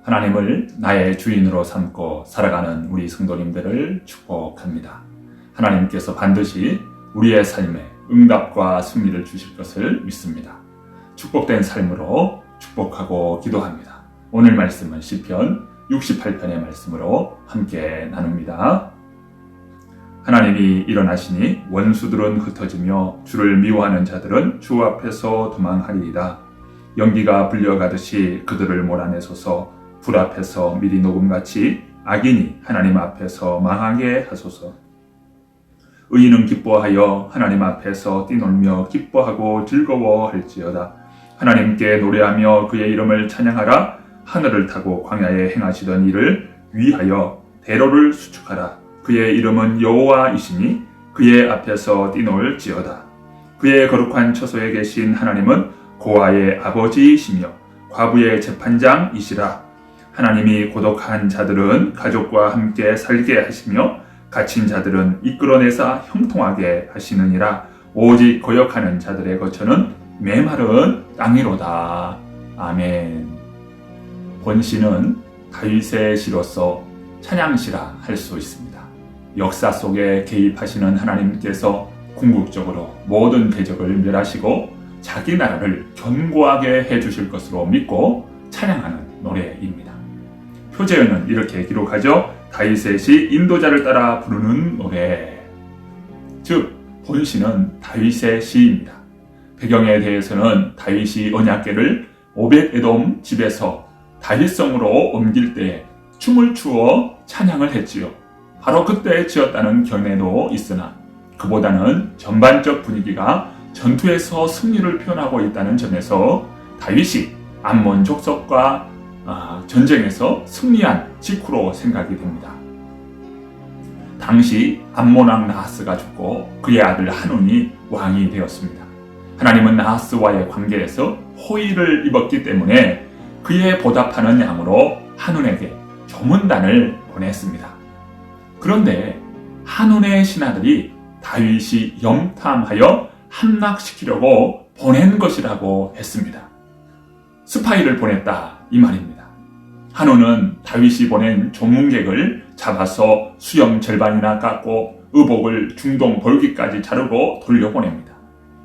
하나님을 나의 주인으로 삼고 살아가는 우리 성도님들을 축복합니다. 하나님께서 반드시 우리의 삶에 응답과 승리를 주실 것을 믿습니다. 축복된 삶으로 축복하고 기도합니다. 오늘 말씀은 시편 68편의 말씀으로 함께 나눕니다. 하나님이 일어나시니 원수들은 흩어지며 주를 미워하는 자들은 주 앞에서 도망하리이다. 연기가 불려가듯이 그들을 몰아내소서. 불 앞에서 미리 녹음같이 악인이 하나님 앞에서 망하게 하소서. 의인은 기뻐하여 하나님 앞에서 뛰놀며 기뻐하고 즐거워할지어다. 하나님께 노래하며 그의 이름을 찬양하라. 하늘을 타고 광야에 행하시던 일을 위하여 대로를 수축하라. 그의 이름은 여호와이시니 그의 앞에서 뛰놀지어다. 그의 거룩한 처소에 계신 하나님은 고아의 아버지이시며 과부의 재판장이시라. 하나님이 고독한 자들은 가족과 함께 살게 하시며 갇힌 자들은 이끌어내사 형통하게 하시느니라. 오직 거역하는 자들의 거처는 메마른 땅이로다. 아멘. 본시는 다윗의 시로서 찬양시라 할 수 있습니다. 역사 속에 개입하시는 하나님께서 궁극적으로 모든 대적을 멸하시고 자기 나라를 견고하게 해주실 것으로 믿고 찬양하는 노래입니다. 표제어는 이렇게 기록하죠. 다윗의 시 인도자를 따라 부르는 노래. 즉 본시는 다윗의 시입니다. 배경에 대해서는 다윗이 언약궤를 오벳에돔 집에서 다윗성으로 옮길 때 춤을 추어 찬양을 했지요. 바로 그때 지었다는 견해도 있으나 그보다는 전반적 분위기가 전투에서 승리를 표현하고 있다는 점에서 다윗이 암몬 족속과 전쟁에서 승리한 직후로 생각이 됩니다. 당시 암몬 왕 나하스가 죽고 그의 아들 한운이 왕이 되었습니다. 하나님은 나하스와의 관계에서 호의를 입었기 때문에 그에 보답하는 양으로 한운에게 조문단을 보냈습니다. 그런데 한운의 신하들이 다윗이 염탐하여 함락시키려고 보낸 것이라고 했습니다. 스파이를 보냈다 이 말입니다. 한운은 다윗이 보낸 조문객을 잡아서 수염 절반이나 깎고 의복을 중동 볼기까지 자르고 돌려보냅니다.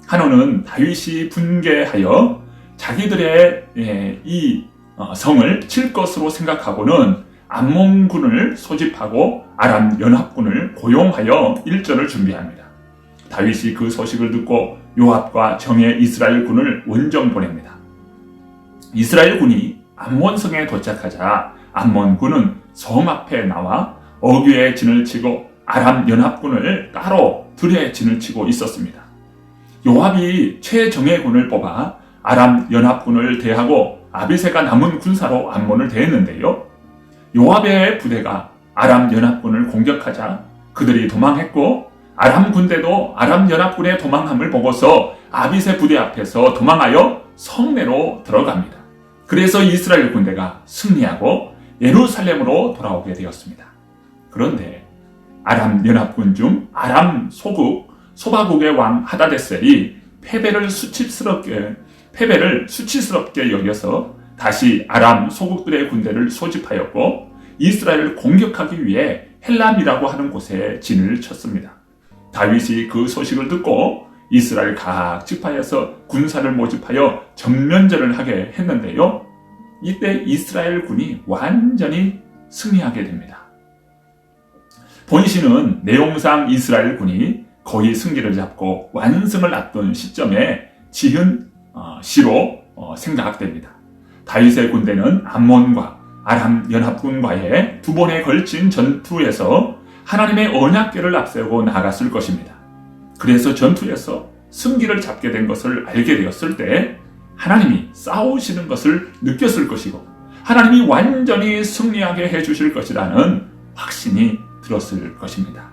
한운은 다윗이 분개하여 자기들의 이 성을 칠 것으로 생각하고는 암몬군을 소집하고 아람 연합군을 고용하여 일전을 준비합니다. 다윗이 그 소식을 듣고 요압과 정예 이스라엘 군을 원정 보냅니다. 이스라엘 군이 암몬성에 도착하자 암몬군은 성 앞에 나와 어귀에 진을 치고 아람 연합군을 따로 들에 진을 치고 있었습니다. 요압이 최정예군을 뽑아 아람 연합군을 대하고 아비새가 남은 군사로 암몬을 대했는데요. 요압의 부대가 아람 연합군을 공격하자 그들이 도망했고 아람 군대도 아람 연합군의 도망함을 보고서 아비새 부대 앞에서 도망하여 성내로 들어갑니다. 그래서 이스라엘 군대가 승리하고 예루살렘으로 돌아오게 되었습니다. 그런데 아람 연합군 중 아람 소바국의 왕 하다데셀이 패배를 수치스럽게 여겨서 다시 아람 소국들의 군대를 소집하였고 이스라엘을 공격하기 위해 헬람이라고 하는 곳에 진을 쳤습니다. 다윗이 그 소식을 듣고 이스라엘 각 지파에서 군사를 모집하여 전면전을 하게 했는데요. 이때 이스라엘 군이 완전히 승리하게 됩니다. 본시는 내용상 이스라엘 군이 거의 승기를 잡고 완승을 앞둔 시점에 지은 시로 생각됩니다. 다윗의 군대는 암몬과 아람 연합군과의 두 번에 걸친 전투에서 하나님의 언약궤를 앞세우고 나갔을 것입니다. 그래서 전투에서 승기를 잡게 된 것을 알게 되었을 때 하나님이 싸우시는 것을 느꼈을 것이고 하나님이 완전히 승리하게 해주실 것이라는 확신이 들었을 것입니다.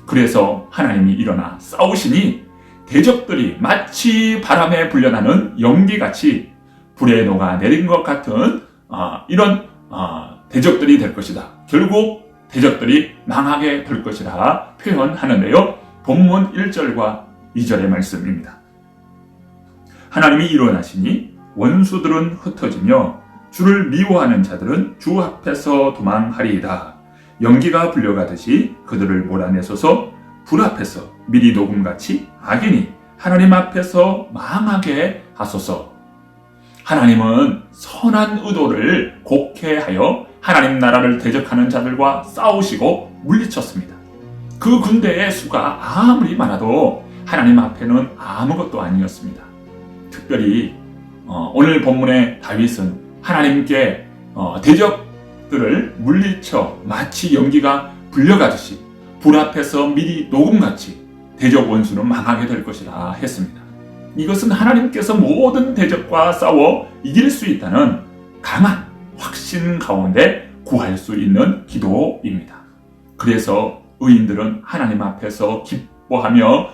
그래서 하나님이 일어나 싸우시니 대적들이 마치 바람에 불려나는 연기같이 불에 녹아 내린 것 같은 이런 대적들이 될 것이다. 결국 대적들이 망하게 될 것이라 표현하는데요. 본문 1절과 2절의 말씀입니다. 하나님이 일어나시니 원수들은 흩어지며 주를 미워하는 자들은 주 앞에서 도망하리이다. 연기가 불려가듯이 그들을 몰아내소서. 불 앞에서 미리 녹음같이 악인이 하나님 앞에서 망하게 하소서. 하나님은 선한 의도를 곡해하여 하나님 나라를 대적하는 자들과 싸우시고 물리쳤습니다. 그 군대의 수가 아무리 많아도 하나님 앞에는 아무것도 아니었습니다. 특별히 오늘 본문의 다윗은 하나님께 대적들을 물리쳐 마치 연기가 불려가듯이 불 앞에서 미리 녹음같이 대적 원수는 망하게 될 것이라 했습니다. 이것은 하나님께서 모든 대적과 싸워 이길 수 있다는 강한 확신 가운데 구할 수 있는 기도입니다. 그래서 의인들은 하나님 앞에서 기뻐하며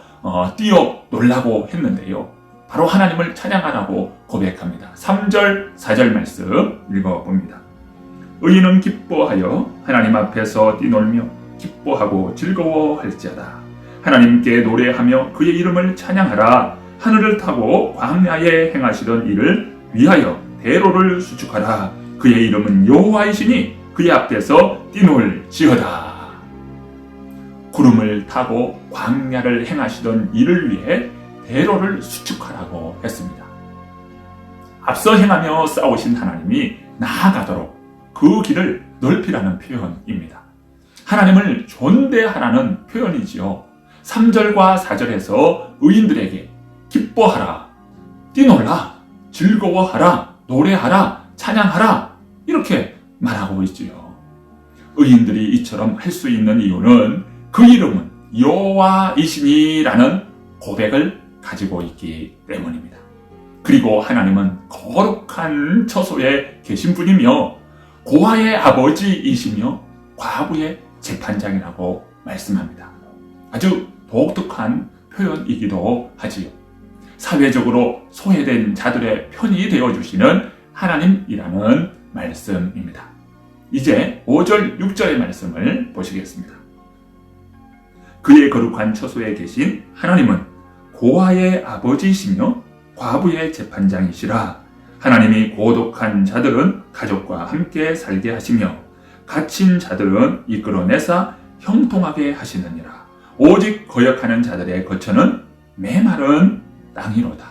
뛰어 놀라고 했는데요. 바로 하나님을 찬양하라고 고백합니다. 3절, 4절 말씀 읽어봅니다. 의인은 기뻐하여 하나님 앞에서 뛰놀며 기뻐하고 즐거워할지어다. 하나님께 노래하며 그의 이름을 찬양하라. 하늘을 타고 광야에 행하시던 일을 위하여 대로를 수축하라. 그의 이름은 여호와이시니 그의 앞에서 뛰놀지어다. 구름을 타고 광야를 행하시던 일을 위해 대로를 수축하라고 했습니다. 앞서 행하며 싸우신 하나님이 나아가도록 그 길을 넓히라는 표현입니다. 하나님을 존대하라는 표현이지요. 3절과 4절에서 의인들에게 기뻐하라, 뛰놀라, 즐거워하라, 노래하라, 찬양하라 이렇게 말하고 있지요. 의인들이 이처럼 할 수 있는 이유는 그 이름은 여호와이시니라는 고백을 가지고 있기 때문입니다. 그리고 하나님은 거룩한 처소에 계신 분이며 고아의 아버지이시며 과부의 재판장이라고 말씀합니다. 아주 독특한 표현이기도 하지요. 사회적으로 소외된 자들의 편이 되어주시는 하나님이라는 말씀입니다. 이제 5절, 6절의 말씀을 보시겠습니다. 그의 거룩한 처소에 계신 하나님은 고아의 아버지이시며 과부의 재판장이시라. 하나님이 고독한 자들은 가족과 함께 살게 하시며 갇힌 자들은 이끌어내사 형통하게 하시느니라. 오직 거역하는 자들의 거처는 메마른 땅이로다.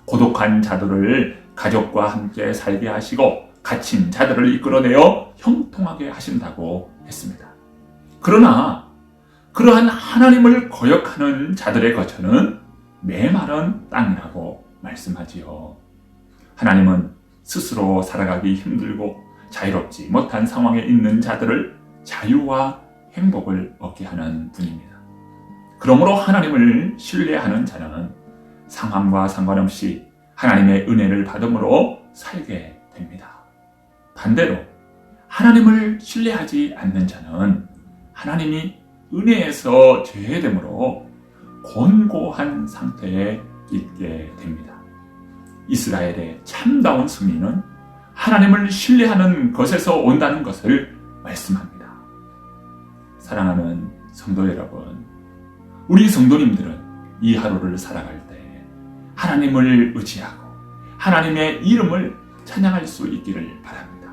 고독한 자들을 가족과 함께 살게 하시고 갇힌 자들을 이끌어내어 형통하게 하신다고 했습니다. 그러나 그러한 하나님을 거역하는 자들의 거처는 메마른 땅이라고 말씀하지요. 하나님은 스스로 살아가기 힘들고 자유롭지 못한 상황에 있는 자들을 자유와 행복을 얻게 하는 분입니다. 그러므로 하나님을 신뢰하는 자는 상황과 상관없이 하나님의 은혜를 받음으로 살게 됩니다. 반대로 하나님을 신뢰하지 않는 자는 하나님이 은혜에서 제외되므로 곤고한 상태에 있게 됩니다. 이스라엘의 참다운 승리는 하나님을 신뢰하는 것에서 온다는 것을 말씀합니다. 사랑하는 성도 여러분, 우리 성도님들은 이 하루를 살아갈 때 하나님을 의지하고 하나님의 이름을 찬양할 수 있기를 바랍니다.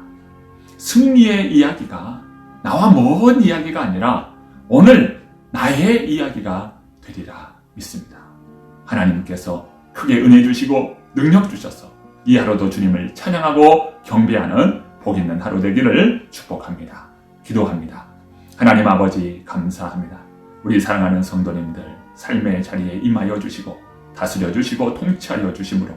승리의 이야기가 나와 먼 이야기가 아니라 오늘 나의 이야기가 되리라 믿습니다. 하나님께서 크게 은혜 주시고 능력 주셔서 이 하루도 주님을 찬양하고 경배하는 복 있는 하루 되기를 축복합니다. 기도합니다. 하나님 아버지 감사합니다. 우리 사랑하는 성도님들 삶의 자리에 임하여 주시고 다스려 주시고 통치하여 주심으로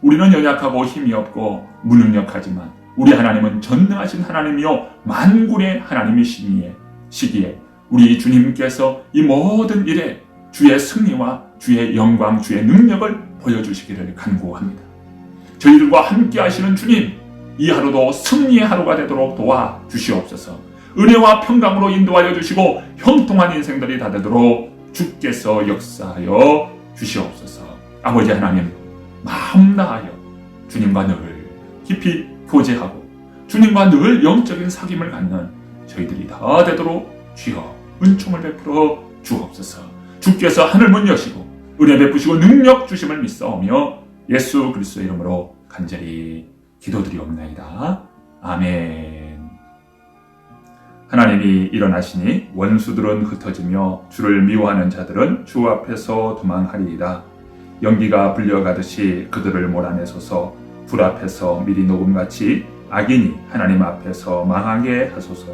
우리는 연약하고 힘이 없고 무능력하지만 우리 하나님은 전능하신 하나님이요 만군의 하나님이시기에 우리 주님께서 이 모든 일에 주의 승리와 주의 영광, 주의 능력을 보여주시기를 간구합니다. 저희들과 함께 하시는 주님, 이 하루도 승리의 하루가 되도록 도와주시옵소서. 은혜와 평강으로 인도하여 주시고 형통한 인생들이 다 되도록 주께서 역사하여 주시옵소서. 아버지 하나님, 마음 다하여 주님과 늘 깊이 교제하고 주님과 늘 영적인 사귐을 갖는 저희들이 다 되도록 주여 은총을 베풀어 주옵소서. 주께서 하늘문 여시고 은혜 베푸시고 능력 주심을 믿사오며 예수 그리스도의 이름으로 간절히 기도드리옵나이다. 아멘. 하나님이 일어나시니 원수들은 흩어지며 주를 미워하는 자들은 주 앞에서 도망하리이다. 연기가 불려가듯이 그들을 몰아내소서. 불 앞에서 미리 녹음같이 악인이 하나님 앞에서 망하게 하소서.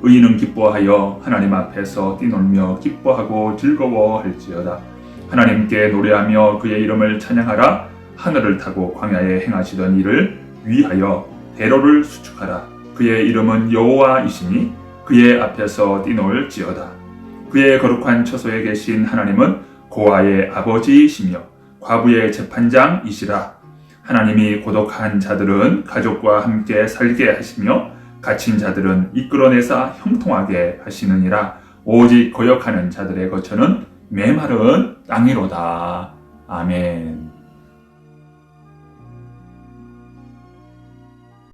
의인은 기뻐하여 하나님 앞에서 뛰놀며 기뻐하고 즐거워할지어다. 하나님께 노래하며 그의 이름을 찬양하라. 하늘을 타고 광야에 행하시던 일을 위하여 대로를 수축하라. 그의 이름은 여호와이시니 그의 앞에서 뛰놀지어다. 그의 거룩한 처소에 계신 하나님은 고아의 아버지이시며 과부의 재판장이시라. 하나님이 고독한 자들은 가족과 함께 살게 하시며 갇힌 자들은 이끌어내사 형통하게 하시느니라. 오직 거역하는 자들의 거처는 메마른 땅이로다. 아멘.